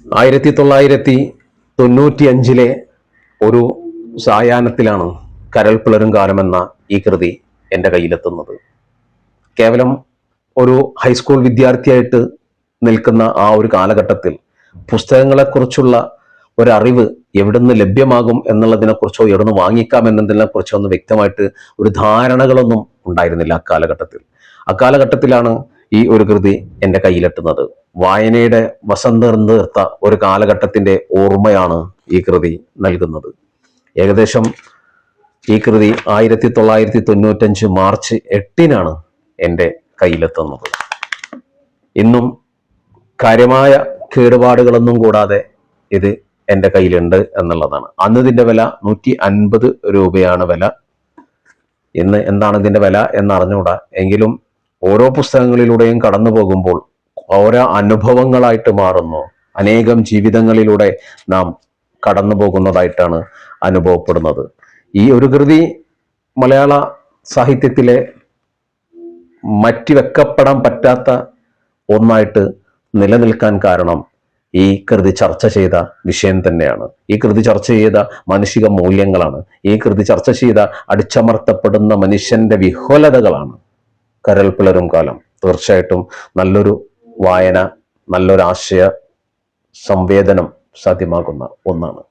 1995 ഒരു സായാഹ്നത്തിലാണ് കരൾ പിളരും കാലമെന്ന ഈ കൃതി എൻ്റെ കയ്യിലെത്തുന്നത്. കേവലം ഒരു ഹൈസ്കൂൾ വിദ്യാർത്ഥിയായിട്ട് നിൽക്കുന്ന ആ ഒരു കാലഘട്ടത്തിൽ പുസ്തകങ്ങളെക്കുറിച്ചുള്ള ഒരറിവ് എവിടുന്ന് ലഭ്യമാകും എന്നുള്ളതിനെക്കുറിച്ചോ എവിടുന്ന് വാങ്ങിക്കാം എന്നതിനെക്കുറിച്ചോ ഒന്നും വ്യക്തമായിട്ട് ഒരു ധാരണകളൊന്നും ഉണ്ടായിരുന്നില്ല അക്കാലഘട്ടത്തിലാണ് ഈ ഒരു കൃതി എൻ്റെ കയ്യിലെത്തുന്നത്. വായനയുടെ വസന്തം തീർത്ത ഒരു കാലഘട്ടത്തിന്റെ ഓർമ്മയാണ് ഈ കൃതി നൽകുന്നത്. ഏകദേശം ഈ കൃതി 1995 മാർച്ച് 8 എൻ്റെ കയ്യിലെത്തുന്നത്. ഇന്നും കാര്യമായ കേടുപാടുകളൊന്നും കൂടാതെ ഇത് എൻ്റെ കയ്യിലുണ്ട് എന്നുള്ളതാണ്. അന്ന് ഇതിൻ്റെ വില 150 രൂപയാണ് വില. ഇന്ന് എന്താണ് ഇതിൻ്റെ വില എന്നറിഞ്ഞുകൂടാ. എങ്കിലും ഓരോ പുസ്തകങ്ങളിലൂടെയും കടന്നു പോകുമ്പോൾ ഓരോ അനുഭവങ്ങളായിട്ട് മാറുന്നു. അനേകം ജീവിതങ്ങളിലൂടെ നാം കടന്നു പോകുന്നതായിട്ടാണ് അനുഭവപ്പെടുന്നത്. ഈ ഒരു കൃതി മലയാള സാഹിത്യത്തിലെ മാറ്റിവെക്കപ്പെടാൻ പറ്റാത്ത ഒന്നായിട്ട് നിലനിൽക്കാൻ കാരണം ഈ കൃതി ചർച്ച ചെയ്ത വിഷയം തന്നെയാണ്. ഈ കൃതി ചർച്ച ചെയ്ത മാനുഷിക മൂല്യങ്ങളാണ്. ഈ കൃതി ചർച്ച ചെയ്ത അടിച്ചമർത്തപ്പെടുന്ന മനുഷ്യന്റെ വിഹ്വലതകളാണ്. കരൾ പിളരും കാലം തീർച്ചയായിട്ടും നല്ലൊരു വായന, നല്ലൊരു ആശയ സംവേദനം സാധ്യമാകുന്ന ഒന്നാണ്.